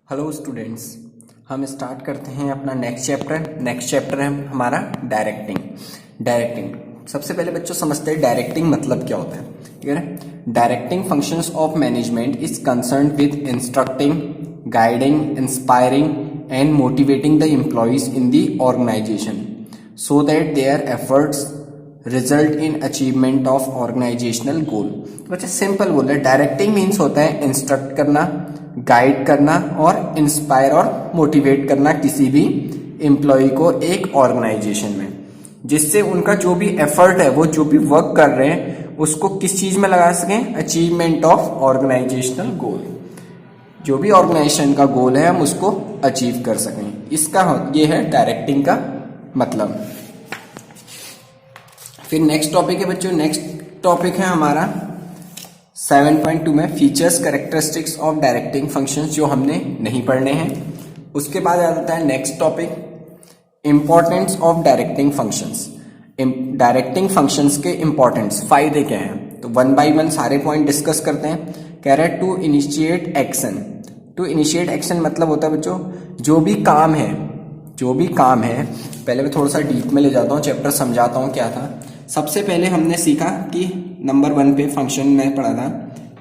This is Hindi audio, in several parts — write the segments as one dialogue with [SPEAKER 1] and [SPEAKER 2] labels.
[SPEAKER 1] हेलो स्टूडेंट्स, हम स्टार्ट करते हैं अपना नेक्स्ट चैप्टर है हमारा डायरेक्टिंग। सबसे पहले बच्चों समझते हैं डायरेक्टिंग मतलब क्या होता है। ठीक है, directing functions of management is concerned with instructing, guiding, inspiring and motivating the employees in the organisation so that their efforts result in achievement of organisational goal. बच्चे सिंपल बोल रहे, डायरेक्टिंग मीन्स होता है इंस्ट्रक्ट करना, गाइड करना और इंस्पायर और मोटिवेट करना किसी भी एम्प्लॉय को एक ऑर्गेनाइजेशन में, जिससे उनका जो भी एफर्ट है, वो जो भी वर्क कर रहे हैं उसको किस चीज में लगा सकें, अचीवमेंट ऑफ ऑर्गेनाइजेशनल गोल। जो भी ऑर्गेनाइजेशन का गोल है हम उसको अचीव कर सकें, इसका ये है डायरेक्टिंग का मतलब। फिर नेक्स्ट टॉपिक है बच्चों, नेक्स्ट टॉपिक है हमारा 7.2 में features characteristics of directing functions, जो हमने नहीं पढ़ने हैं। उसके बाद आ जाता है next topic importance of directing functions. Directing functions के इंपॉर्टेंस, फायदे क्या हैं, तो वन बाय वन सारे पॉइंट डिस्कस करते हैं। कह रहे हैं to initiate action. To initiate action मतलब होता है बच्चों जो भी काम है, पहले मैं थोड़ा सा डीप में ले जाता हूँ, चैप्टर समझाता हूँ क्या था। सबसे पहले हमने सीखा कि नंबर 1 पे फंक्शन में पढ़ा था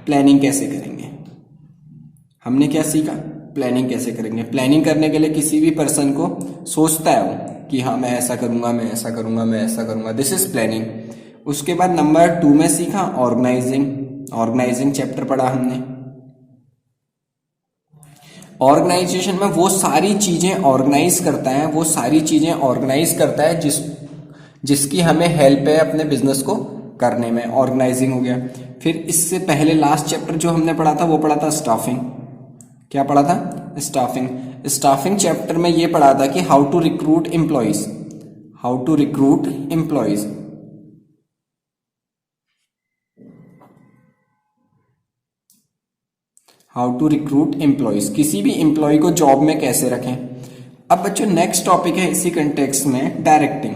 [SPEAKER 1] प्लानिंग कैसे करेंगे। हमने क्या सीखा, प्लानिंग कैसे करेंगे। प्लानिंग करने के लिए किसी भी पर्सन को सोचता है वो कि हाँ मैं ऐसा करूंगा, मैं ऐसा करूंगा, मैं ऐसा करूंगा, दिस इज प्लानिंग। उसके बाद नंबर 2 में सीखा ऑर्गेनाइजिंग चैप्टर पढ़ा हमने। ऑर्गेनाइजेशन में वो सारी चीजें ऑर्गेनाइज करता है जिसकी हमें हेल्प है अपने बिजनेस को करने में, ऑर्गेनाइजिंग हो गया। फिर इससे पहले लास्ट चैप्टर जो हमने पढ़ा था वो पढ़ा था स्टाफिंग। क्या पढ़ा था, स्टाफिंग चैप्टर में ये पढ़ा था कि हाउ टू रिक्रूट एम्प्लॉयज। किसी भी एम्प्लॉय को जॉब में कैसे रखें। अब बच्चों नेक्स्ट टॉपिक है इसी कंटेक्स्ट में डायरेक्टिंग।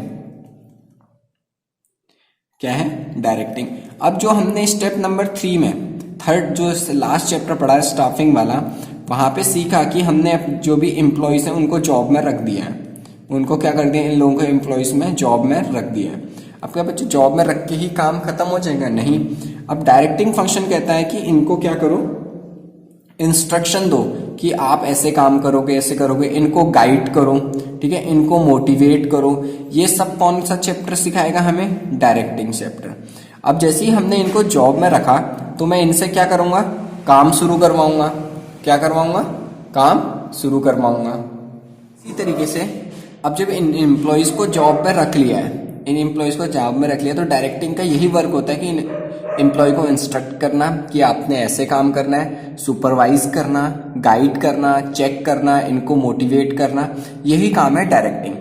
[SPEAKER 1] क्या है, डायरेक्टिंग। अब जो हमने स्टेप नंबर 3 में थर्ड जो लास्ट चैप्टर पढ़ा है स्टाफिंग वाला, वहां पे सीखा कि हमने जो भी एम्प्लॉयज हैं उनको जॉब में रख दिया है। उनको क्या कर दिया, इन लोगों को एम्प्लॉयज में जॉब में रख दिया है। अब क्या बच्चों जॉब में रख के ही काम खत्म हो जाएगा, नहीं। अब डायरेक्टिंग फंक्शन कहता है कि इनको क्या करो, इंस्ट्रक्शन दो कि आप ऐसे काम करोगे, ऐसे करोगे, इनको गाइड करो, ठीक है, इनको मोटिवेट करो। ये सब कौन सा चैप्टर सिखाएगा हमें, डायरेक्टिंग चैप्टर। अब जैसे ही हमने इनको जॉब में रखा तो मैं इनसे क्या करूंगा, काम शुरू करवाऊंगा। क्या करवाऊंगा, काम शुरू करवाऊंगा। इसी तरीके से अब जब इन एम्प्लॉयज को जॉब में रख लिया है, तो डायरेक्टिंग का यही वर्क होता है कि एम्प्लॉय को इंस्ट्रक्ट करना कि आपने ऐसे काम करना है, सुपरवाइज करना, गाइड करना, चेक करना, इनको मोटिवेट करना, यही काम है डायरेक्टिंग।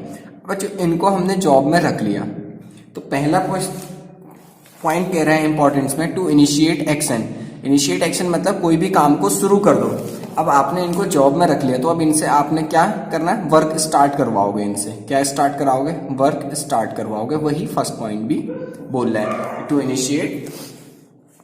[SPEAKER 1] बच्चों इनको हमने जॉब में रख लिया तो पहला पॉइंट कह रहा है इंपॉर्टेंस में टू इनिशिएट एक्शन मतलब कोई भी काम को शुरू कर दो। अब आपने इनको जॉब में रख लिया तो अब इनसे आपने क्या करना है, वर्क स्टार्ट करवाओगे। इनसे क्या स्टार्ट कराओगे, वर्क स्टार्ट करवाओगे। वही फर्स्ट पॉइंट भी बोल रहा है, to initiate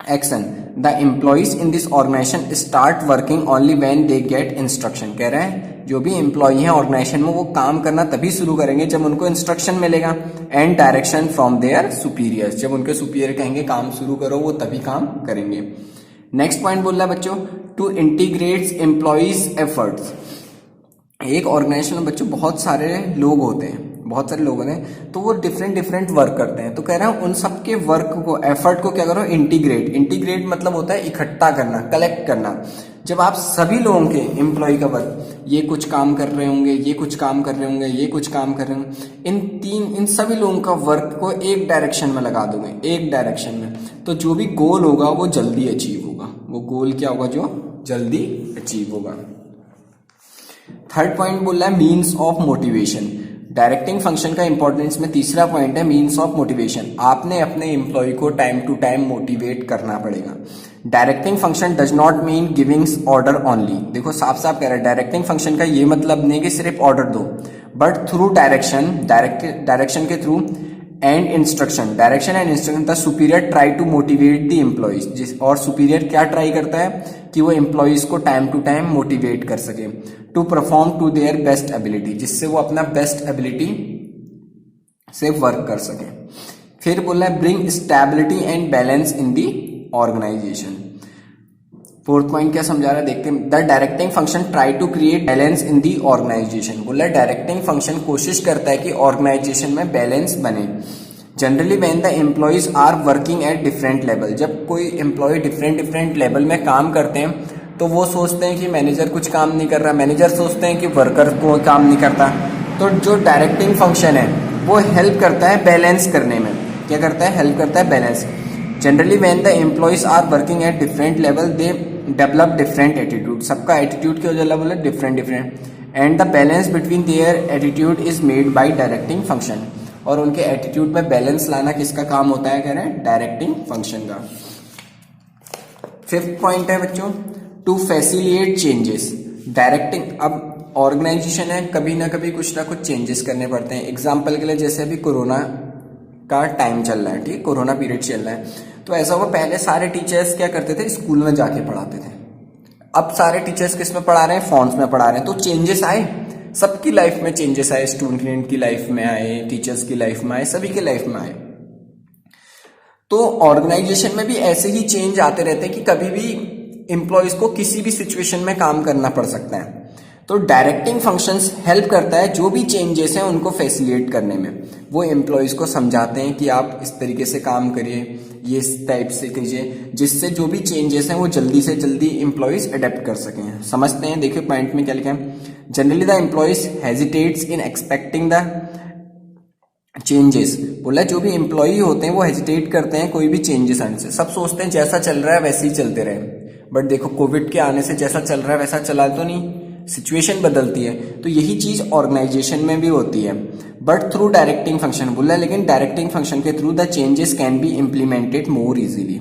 [SPEAKER 1] action the employees in this organisation start working only when they get instruction. कह रहे हैं जो भी एम्प्लॉय हैं ऑर्गेनाइजेशन में वो काम करना तभी शुरू करेंगे जब उनको इंस्ट्रक्शन मिलेगा and direction from their superiors. जब उनके सुपीरियर कहेंगे काम शुरू करो, वो तभी काम करेंगे। नेक्स्ट पॉइंट बोल रहा है बच्चों टू इंटीग्रेट एम्प्लॉयज एफर्ट्स। एक ऑर्गेनाइजेशन में बच्चों बहुत सारे लोग होते हैं तो वो डिफरेंट वर्क करते हैं। तो कह रहा हूं उन सबके वर्क को, एफर्ट को क्या करो, इंटीग्रेट मतलब होता है इकट्ठा करना, कलेक्ट करना। जब आप सभी लोगों के एम्प्लॉय का वर्क, ये कुछ काम कर रहे होंगे, ये कुछ काम कर रहे होंगे, ये कुछ काम कर रहे होंगे, इन सभी लोगों का वर्क को एक डायरेक्शन में लगा दोगे, एक डायरेक्शन में, तो जो भी गोल होगा वो जल्दी अचीव होगा। वो गोल क्या होगा, जो जल्दी अचीव होगा। थर्ड पॉइंट बोल रहा है means of motivation. Directing function का इंपॉर्टेंस में तीसरा पॉइंट है मीन्स ऑफ मोटिवेशन। आपने अपने एम्प्लॉय को टाइम टू टाइम मोटिवेट करना पड़ेगा। Directing function does not mean giving order only. देखो साफ साफ कह रहा है, डायरेक्टिंग फंक्शन का ये मतलब नहीं कि सिर्फ ऑर्डर दो, बट थ्रू डायरेक्शन के through and instruction the superior try to motivate the employees. और सुपीरियर क्या ट्राई करता है, कि वो एम्प्लॉयज को टाइम टू टाइम मोटिवेट कर सके, to perform to their best ability, जिससे वो अपना बेस्ट एबिलिटी से वर्क कर सके। फिर बोला है bring stability and balance in the organisation. Fourth point क्या समझा रहा है देखते हैं। The directing function try to create balance in the organisation. बोला डायरेक्टिंग फंक्शन कोशिश करता है कि ऑर्गेनाइजेशन में बैलेंस बने। Generally when the employees are working at different level, जब कोई एम्प्लॉय डिफरेंट लेवल में काम करते हैं तो वो सोचते हैं कि मैनेजर कुछ काम नहीं कर रहा, मैनेजर सोचते हैं कि वर्कर कोई काम नहीं करता। तो जो डायरेक्टिंग फंक्शन है वो हेल्प करता है बैलेंस करने में। क्या करता है? हेल्प करता है balance. Generally when the employees are working at different level they develop different attitude. सबका एटीट्यूड क्या जो बोला different and the balance between their attitude is made by directing function. और उनके एटीट्यूड में बैलेंस लाना किसका काम होता है? कह रहे हैं डायरेक्टिंग फंक्शन का। फिफ्थ पॉइंट है बच्चों, टू फैसिलिटेट चेंजेस। डायरेक्टिंग, अब ऑर्गेनाइजेशन है, कभी ना कुछ चेंजेस करने पड़ते हैं। एग्जाम्पल के लिए जैसे अभी कोरोना का टाइम चल रहा है, ठीक, कोरोना पीरियड चल रहा है, तो ऐसा हुआ पहले सारे टीचर्स क्या करते थे? स्कूल में जाके पढ़ाते थे। अब सारे टीचर्स किस में पढ़ा रहे हैं? फोन्स में पढ़ा रहे हैं। तो चेंजेस आए, सबकी लाइफ में चेंजेस आए, स्टूडेंट की लाइफ में आए, टीचर्स की लाइफ में आए, सभी की लाइफ में आए। तो ऑर्गेनाइजेशन में भी ऐसे ही चेंज आते रहते हैं कि कभी भी एम्प्लॉयज को किसी भी सिचुएशन में काम करना पड़ सकता है। तो डायरेक्टिंग फंक्शंस हेल्प करता है जो भी चेंजेस हैं उनको फैसिलिटेट करने में। वो एम्प्लॉयज को समझाते हैं कि आप इस तरीके से काम करिए, ये इस टाइप से कीजिए, जिससे जो भी चेंजेस हैं वो जल्दी से जल्दी एम्प्लॉयज अडेप्ट कर सकें। समझते हैं, देखिए पॉइंट में क्या लिखा है। Generally the employees hesitates in expecting the changes. बोला जो भी एम्प्लॉय होते हैं वो हेजिटेट करते हैं कोई भी चेंजेस आने से। सब सोचते हैं जैसा चल रहा है वैसे ही चलते रहे, बट देखो कोविड के आने से जैसा चल रहा है वैसा चला तो नहीं, सिचुएशन बदलती है। तो यही चीज ऑर्गेनाइजेशन में भी होती है, बट थ्रू डायरेक्टिंग फंक्शन। बोला लेकिन डायरेक्टिंग फंक्शन के through the changes can be implemented more easily.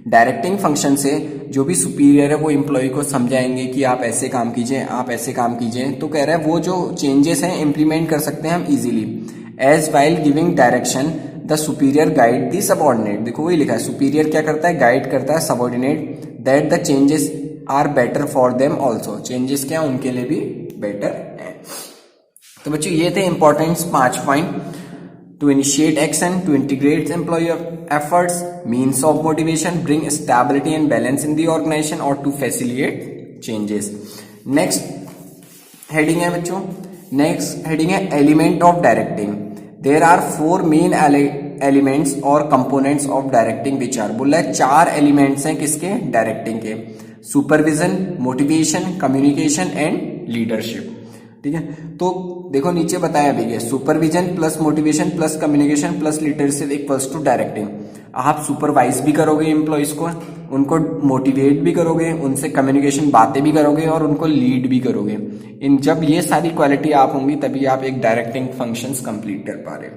[SPEAKER 1] Directing function से जो भी सुपीरियर है वो एम्प्लॉय को समझाएंगे कि आप ऐसे काम कीजिए, आप ऐसे काम कीजिए। तो कह रहा है वो जो चेंजेस हैं इम्प्लीमेंट कर सकते हैं हम easily. As while giving direction the superior guide the subordinate. देखो वही लिखा है, सुपीरियर क्या करता है? गाइड करता है subordinate that the changes are better for them also. Changes क्या उनके लिए भी बेटर है। तो बच्चों ये थे important 5 point. To initiate action, to integrate employ efforts, means of motivation, bring stability and balance in the organisation और to facilitate changes. Next heading है बच्चों, नेक्स्ट हेडिंग है element of directing. There are 4 main elements और components of directing which are. बोला है 4 एलिमेंट्स हैं किसके? डायरेक्टिंग के। Supervision, motivation, communication and leadership. ठीक है, तो देखो नीचे बताया भी है, supervision plus motivation plus communication plus leadership equals to directing. आप सुपरवाइज भी करोगे एम्प्लॉयज को, उनको मोटिवेट भी करोगे, उनसे कम्युनिकेशन बातें भी करोगे और उनको लीड भी करोगे। इन जब ये सारी क्वालिटी आप होंगी तभी आप एक डायरेक्टिंग फंक्शंस कंप्लीट कर पा रहे हो।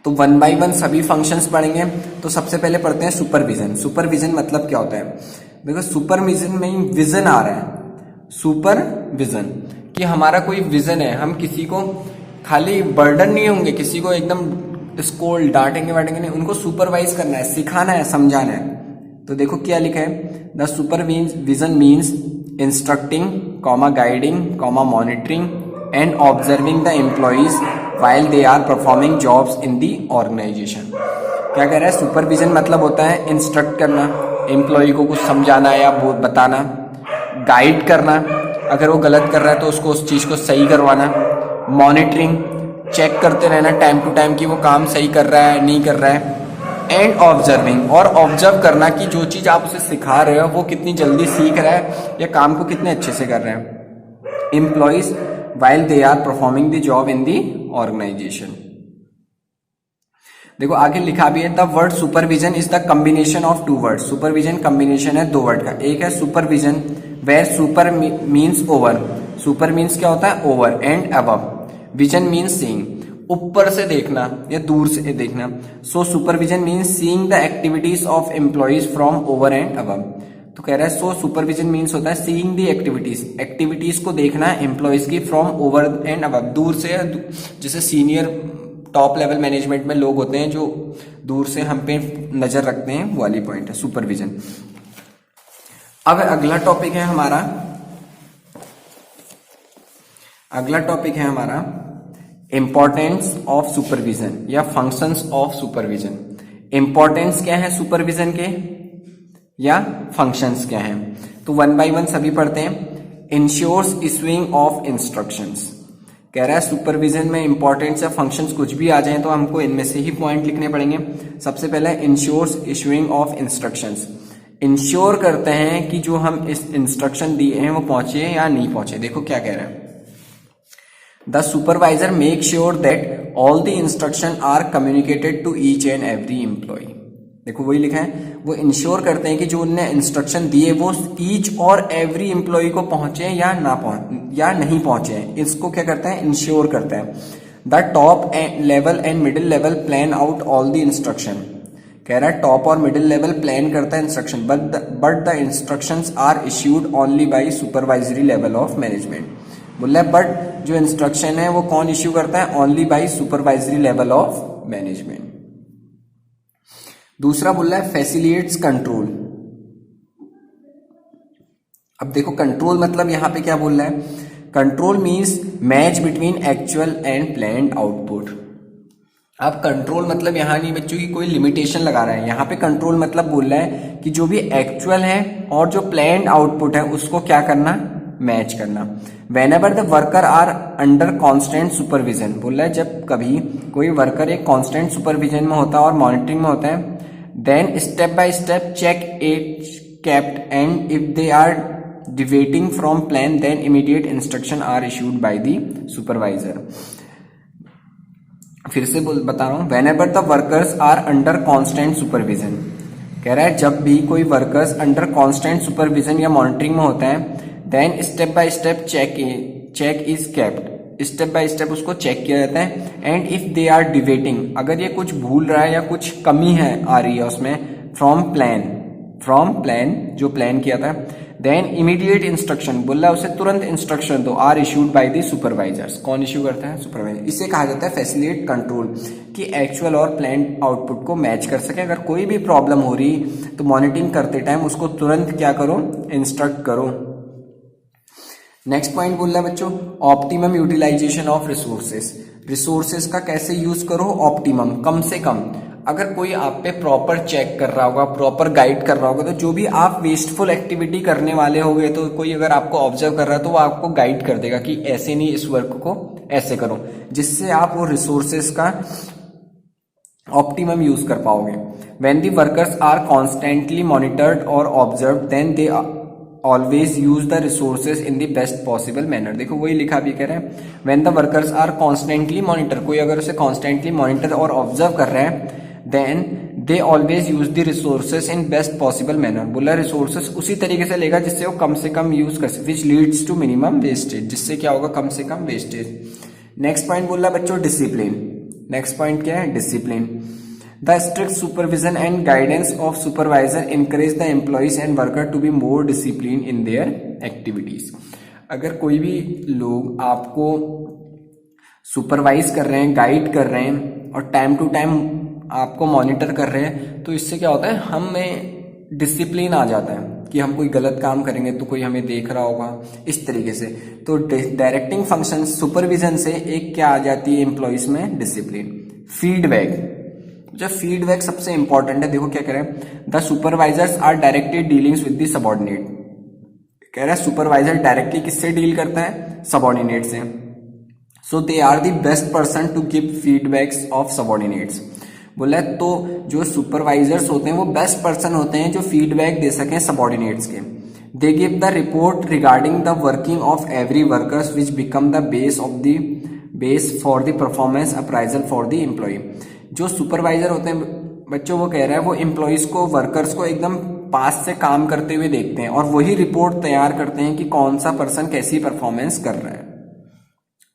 [SPEAKER 1] तो 1 बाय 1 सभी फंक्शंस पढ़ेंगे। तो सबसे पहले पढ़ते हैं सुपरविजन। सुपरविजन मतलब क्या होता है? देखो सुपरविजन में ही विजन आ रहा है। सुपरविजन कि हमारा कोई विजन है, हम किसी को खाली बर्डन नहीं होंगे, किसी को एकदम स्कोल्ड डांटेंगे वाटेंगे नहीं, उनको सुपरवाइज करना है, सिखाना है, समझाना है। तो देखो क्या लिखा है, the supervision means instructing, guiding, monitoring and observing the employees while they are performing jobs in the organization। क्या कह रहा है? सुपरविजन मतलब होता है इंस्ट्रक्ट करना, एम्प्लॉय को कुछ समझाना या बताना, गाइड करना, अगर वो गलत कर रहा है तो उसको उस चीज को सही करवाना, मॉनिटरिंग, चेक करते रहना टाइम टू टाइम कि वो काम सही कर रहा है नहीं कर रहा है, एंड ऑब्जर्विंग, और ऑब्जर्व करना कि जो चीज आप उसे सिखा रहे हो वो कितनी जल्दी सीख रहा है या काम को कितने अच्छे से कर रहे हैं। Employees while they are performing the job in the organization। देखो आगे लिखा भी है, the word supervision is the combination of 2 word. Supervision combination है 2 वर्ड का। एक है supervision where super means over. Super means क्या होता है? Over and above. Vision means seeing, ऊपर से देखना या दूर से देखना। So supervision means seeing the activities of employees from over and above. तो कह रहा है सो सुपरविजन मीन्स होता है सीइंग दी एक्टिविटीज, एक्टिविटीज को देखना एम्प्लॉइज की फ्रॉम ओवर एंड अबव, दूर से। जैसे सीनियर टॉप लेवल मैनेजमेंट में लोग होते हैं जो दूर से हम पे नजर रखते हैं, वो वाली पॉइंट है सुपरविजन। अब अगला टॉपिक है हमारा इंपॉर्टेंस ऑफ सुपरविजन या फंक्शंस ऑफ सुपरविजन। इंपॉर्टेंस क्या है सुपरविजन के या फंक्शंस क्या है, तो वन बाय वन सभी पढ़ते हैं। इंश्योर्स इशूइंग ऑफ इंस्ट्रक्शंस, कह रहा है सुपरविजन में इंपॉर्टेंस या फंक्शंस कुछ भी आ जाए तो हमको इनमें से ही पॉइंट लिखने पड़ेंगे। सबसे पहले ensures issuing of instructions, ensure करते हैं कि जो हम इस इंस्ट्रक्शन दिए हैं वो पहुंचे या नहीं पहुंचे। देखो क्या कह रहा है, the supervisor make sure that all the instruction are communicated to each and every employee. देखो वही लिखा है, वो इंश्योर करते हैं कि जो उनने इंस्ट्रक्शन दिए वो ईच और एवरी एम्प्लॉय को पहुंचे या नहीं पहुंचे, इसको क्या करते हैं, इंश्योर करते हैं। The top level and middle level plan out all the instruction, कह रहा है टॉप और मिडिल लेवल प्लान करता है instruction, but the instructions are issued only by supervisory level of management. बोल रहा है बट जो इंस्ट्रक्शन है वो कौन इश्यू करता है, only by supervisory level of management. दूसरा बोल रहा है फैसिलिटेट्स कंट्रोल। अब देखो कंट्रोल मतलब यहां पे क्या बोल रहा है, control means match between actual and planned output. अब कंट्रोल मतलब यहां नहीं बच्चों की कोई लिमिटेशन लगा रहा है, यहां पे कंट्रोल मतलब बोल रहा है कि जो भी एक्चुअल है और जो प्लान्ड आउटपुट है उसको क्या करना, मैच करना। Whenever the worker are under constant supervision, बोल रहा है जब कभी कोई वर्कर एक कांस्टेंट सुपरविजन में होता है और मॉनिटरिंग में होता है, then step by step check it kept and if they are deviating from plan then immediate instruction are issued by the supervisor. फिर से बता रहा हूं, whenever the workers are under constant supervision, कह रहा है जब भी कोई वर्कर्स अंडर कांस्टेंट सुपरविजन या मॉनिटरिंग में होता है, then step by step check is kept, step by step उसको चेक किया जाता है। एंड इफ दे आर डिवेटिंग, अगर ये कुछ भूल रहा है या कुछ कमी है आ रही है उसमें, फ्रॉम प्लान जो प्लान किया था, देन इमीडिएट इंस्ट्रक्शन, बोल रहा है उसे तुरंत इंस्ट्रक्शन दो, are issued by the supervisors. कौन इश्यू करता है, सुपरवाइजर। इसे कहा जाता है फैसिलिटेट कंट्रोल, कि एक्चुअल और प्लान आउटपुट को मैच कर सके। अगर कोई भी प्रॉब्लम हो रही तो मॉनिटरिंग करते टाइम उसको तुरंत क्या करो, इंस्ट्रक्ट करो। नेक्स्ट पॉइंट बोल रहा है बच्चों ऑप्टिमम यूटिलाइजेशन ऑफ रिसोर्सेस का कैसे यूज करो, ऑप्टिमम, कम से कम। अगर कोई आप पे प्रॉपर चेक कर रहा होगा, प्रॉपर गाइड कर रहा होगा, तो जो भी आप वेस्टफुल एक्टिविटी करने वाले होगे, तो कोई अगर आपको ऑब्जर्व कर रहा है तो वो आपको गाइड कर देगा कि ऐसे नहीं, इस वर्क को ऐसे करो, जिससे आप वो रिसोर्सेस का ऑप्टिमम यूज कर पाओगे। When the workers are constantly monitored और observe then they always use the resources in the best possible manner. देखो वही लिखा भी कह रहे हैं, when the workers are constantly monitor, कोई अगर उसे कॉन्स्टेंटली मॉनिटर और ऑब्जर्व कर रहे हैं, then they always use the resources in best possible manner. बोला रिसोर्सेज उसी तरीके से लेगा जिससे वो कम से कम यूज कर सके, which leads to minimum wastage, जिससे क्या होगा, कम से कम वेस्टेज। नेक्स्ट पॉइंट बोल रहा बच्चों डिसिप्लिन। नेक्स्ट पॉइंट क्या है, discipline. The strict supervision and guidance of supervisor encourage the employees and worker to be more disciplined in their activities। अगर कोई भी लोग आपको सुपरवाइज कर रहे हैं, गाइड कर रहे हैं और टाइम टू टाइम आपको मॉनिटर कर रहे हैं, तो इससे क्या होता है, हमें डिसिप्लिन आ जाता है कि हम कोई गलत काम करेंगे तो कोई हमें देख रहा होगा, इस तरीके से। तो डायरेक्टिंग फंक्शन सुपरविजन से एक क्या आ जाती है एम्प्लॉइज में, डिसिप्लिन। फीडबैक, जो फीडबैक सबसे इंपॉर्टेंट है। देखो क्या कह रहे हैं, the supervisors are directly dealings with the subordinate, कह रहा है सुपरवाइजर डायरेक्टली किससे डील करता है, सबऑर्डिनेट से। So they are the best person to give feedbacks of subordinates. बोला तो जो सुपरवाइजर्स होते हैं वो बेस्ट पर्सन होते हैं जो फीडबैक दे सकें सबऑर्डिनेट्स के। They give the report regarding the working of every workers which become the base for the performance appraisal for the employee. जो सुपरवाइजर होते हैं बच्चों, वो कह रहा है वो एम्प्लॉयज को, वर्कर्स को एकदम पास से काम करते हुए देखते हैं और वही रिपोर्ट तैयार करते हैं कि कौन सा पर्सन कैसी परफॉर्मेंस कर रहा है।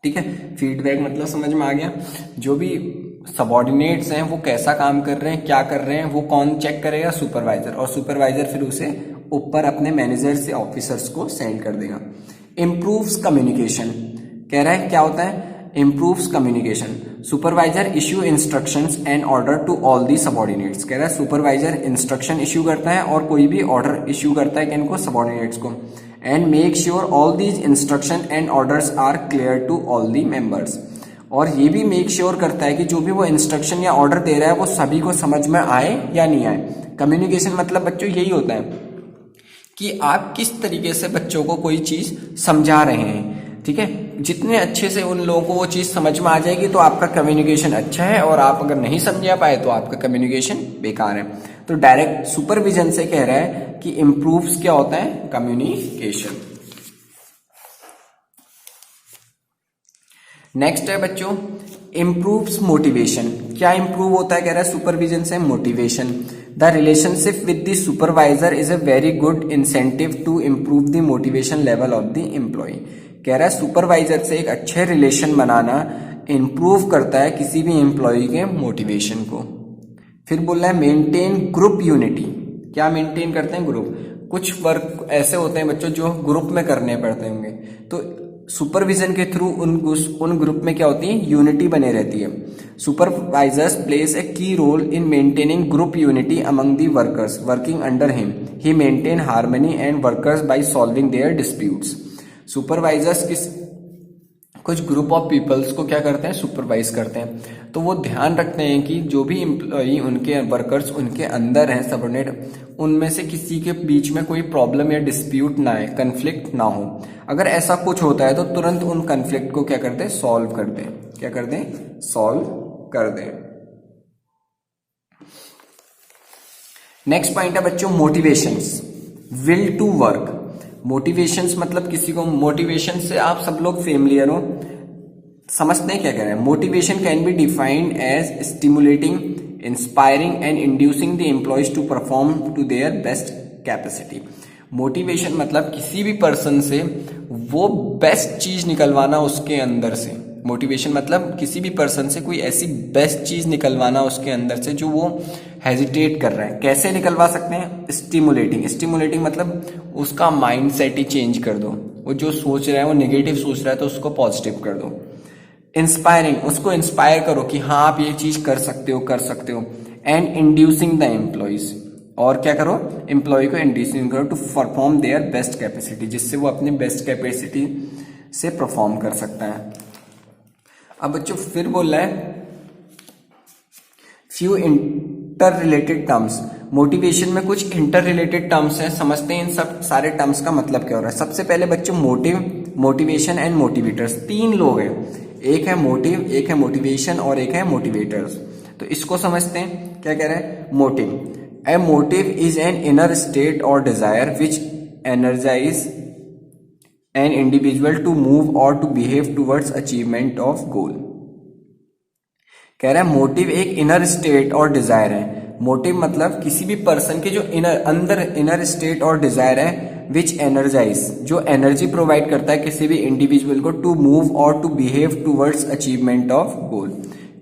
[SPEAKER 1] ठीक है, फीडबैक मतलब समझ में आ गया। जो भी सबऑर्डिनेट्स हैं वो कैसा काम कर रहे हैं, क्या कर रहे हैं, वो कौन चेक करेगा, सुपरवाइजर, और सुपरवाइजर फिर उसे ऊपर अपने मैनेजर से ऑफिसर्स को सेंड कर देगा। इम्प्रूव्स कम्युनिकेशन, कह रहा है क्या होता है, improves communication. Supervisor issue instructions and order to all the subordinates. कह रहा है सुपरवाइजर इंस्ट्रक्शन इश्यू करता है और कोई भी ऑर्डर इश्यू करता है किनको, सबॉर्डिनेट्स को। And make sure all these instruction and orders are clear to all the members. और ये भी मेक श्योर करता है कि जो भी वो इंस्ट्रक्शन या ऑर्डर दे रहा है वो सभी को समझ में आए या नहीं आए। कम्युनिकेशन मतलब बच्चों यही होता है कि आप किस तरीके से बच्चों को कोई चीज समझा रहे हैं, ठीक है। जितने अच्छे से उन लोगों को वो चीज समझ में आ जाएगी तो आपका कम्युनिकेशन अच्छा है, और आप अगर नहीं समझा पाए तो आपका कम्युनिकेशन बेकार है। तो डायरेक्ट सुपरविजन से कह रहा है कि इंप्रूव्स क्या होता है, कम्युनिकेशन। नेक्स्ट है बच्चों इंप्रूव्स मोटिवेशन। क्या इंप्रूव होता है, कह रहा है सुपरविजन से, motivation. The relationship with the supervisor is a very good incentive to improve the motivation level of the employee. कह रहा है सुपरवाइजर से एक अच्छे रिलेशन बनाना इंप्रूव करता है किसी भी एम्प्लॉय के मोटिवेशन को। फिर बोल रहा है मेंटेन ग्रुप यूनिटी। क्या मेंटेन करते हैं, ग्रुप। कुछ वर्क ऐसे होते हैं बच्चों जो ग्रुप में करने पड़ते होंगे, तो सुपरविजन के थ्रू उन ग्रुप में क्या होती है, यूनिटी बने रहती है। Supervisors place a key role in maintaining group unity among the workers working under him. He maintain harmony and workers by solving their disputes. Supervisors कुछ ग्रुप ऑफ पीपल्स को क्या करते हैं, सुपरवाइज करते हैं। तो वो ध्यान रखते हैं कि जो भी एम्प्लॉई उनके वर्कर्स उनके अंदर हैं सबऑर्डिनेट, उनमें से किसी के बीच में कोई प्रॉब्लम या डिस्प्यूट ना आए, कन्फ्लिक्ट ना हो। अगर ऐसा कुछ होता है तो तुरंत उन कन्फ्लिक्ट को क्या करते हैं, सॉल्व कर दें। क्या कर दें, सॉल्व कर दें। नेक्स्ट पॉइंट है बच्चों motivations, will to work. Motivations मतलब किसी को, मोटिवेशन से आप सब लोग फेमिलियर हो, समझते हैं क्या कह रहे हैं। Motivation can be defined as stimulating, inspiring and inducing the employees to perform to their best capacity. Motivation मतलब किसी भी पर्सन से वो बेस्ट चीज निकलवाना उसके अंदर से। मोटिवेशन मतलब किसी भी पर्सन से कोई ऐसी बेस्ट चीज निकलवाना उसके अंदर से जो वो हेजिटेट कर रहा है। कैसे निकलवा सकते हैं, स्टिमुलेटिंग। स्टिमुलेटिंग मतलब उसका माइंड सेट ही चेंज कर दो, वो जो सोच रहा है वो नेगेटिव सोच रहा है तो उसको पॉजिटिव कर दो। इंस्पायरिंग, उसको इंस्पायर करो कि हाँ आप ये चीज कर सकते हो, कर सकते हो। एंड इंड्यूसिंग द एम्प्लॉयज, और क्या करो, एम्प्लॉय को इंड्यूसिंग करो to perform their best capacity, जिससे वो अपनी बेस्ट कैपेसिटी से परफॉर्म कर सकता है। अब बच्चों फिर बोल रहा है few inter related terms. Motivation में कुछ इंटर रिलेटेड टर्म्स हैं, समझते हैं इन सब सारे टर्म्स का मतलब क्या हो रहा है। सबसे पहले बच्चों मोटिव, मोटिवेशन एंड मोटिवेटर्स। तीन लोग हैं, एक है मोटिव, एक है मोटिवेशन और एक है मोटिवेटर्स। तो इसको समझते हैं, क्या कह रहे हैं, motive. A motive is an inner state और desire which energise an individual to move और to behave towards achievement of goal. कह रहा है मोटिव एक इनर स्टेट और डिजायर है। मोटिव मतलब किसी भी पर्सन के जो इनर स्टेट और डिजायर है, विच एनर्जाइज, जो एनर्जी प्रोवाइड करता है किसी भी इंडिविजुअल को टू मूव और to behave towards achievement of goal.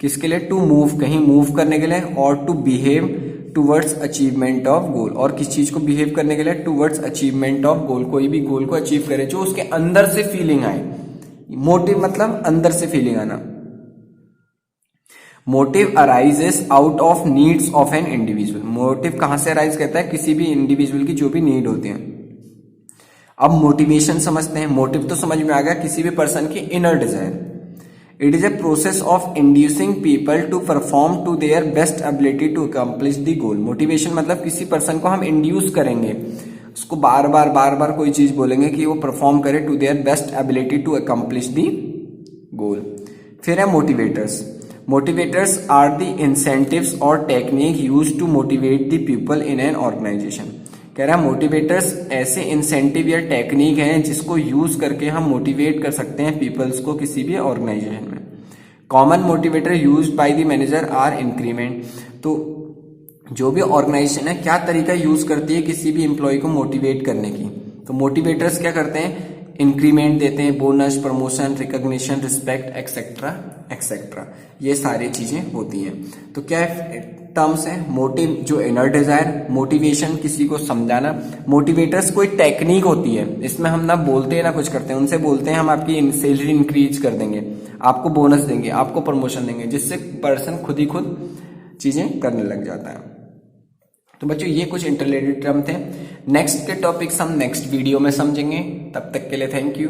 [SPEAKER 1] किसके लिए, टू मूव, कहीं मूव करने के लिए, और to behave towards achievement of goal, और किस चीज को बिहेव करने के लिए, टूवर्ड्स अचीवमेंट ऑफ गोल, कोई भी गोल को अचीव करे जो उसके अंदर से फीलिंग आए। मोटिव मतलब अंदर से फीलिंग आना। Motive arises out of needs of an individual. Motive कहां से अराइज करता है, किसी भी इंडिविजुअल की जो भी नीड होती है। अब मोटिवेशन समझते हैं। मोटिव तो समझ में आ गया, किसी भी पर्सन की inner desire. It is a process of inducing people to perform to their best ability to accomplish the goal. Motivation मतलब किसी पर्सन को हम इंड्यूस करेंगे, उसको बार बार कोई चीज बोलेंगे कि वो परफॉर्म करे to their best ability to accomplish the goal. फिर है motivators. Motivators are the incentives और technique use to motivate the people in an organisation. कह रहा है मोटिवेटर्स ऐसे इंसेंटिव या टेक्निक हैं जिसको यूज करके हम मोटिवेट कर सकते हैं पीपल्स को किसी भी ऑर्गेनाइजेशन में। Common motivator use by the manager are increment. तो जो भी ऑर्गेनाइजेशन है क्या तरीका यूज करती है किसी भी एम्प्लॉय को मोटिवेट करने की, तो मोटिवेटर्स क्या करते हैं, इंक्रीमेंट देते हैं, bonus, promotion, recognition, respect, etcetera etcetera, ये सारी चीजें होती हैं। तो क्या टर्म्स है? मोटिव, जो इनर डिजायर, मोटिवेशन, किसी को समझाना। मोटिवेटर्स कोई टेक्निक होती है, इसमें हम ना बोलते हैं ना कुछ करते हैं, उनसे बोलते हैं हम आपकी सैलरी इंक्रीज कर देंगे, आपको बोनस देंगे, आपको प्रमोशन देंगे, जिससे पर्सन खुद ही खुद चीजें करने लग जाता है। तो बच्चों ये कुछ इंटरलेटेड टर्म थे। नेक्स्ट के टॉपिक्स हम नेक्स्ट वीडियो में समझेंगे। तब तक के लिए थैंक यू।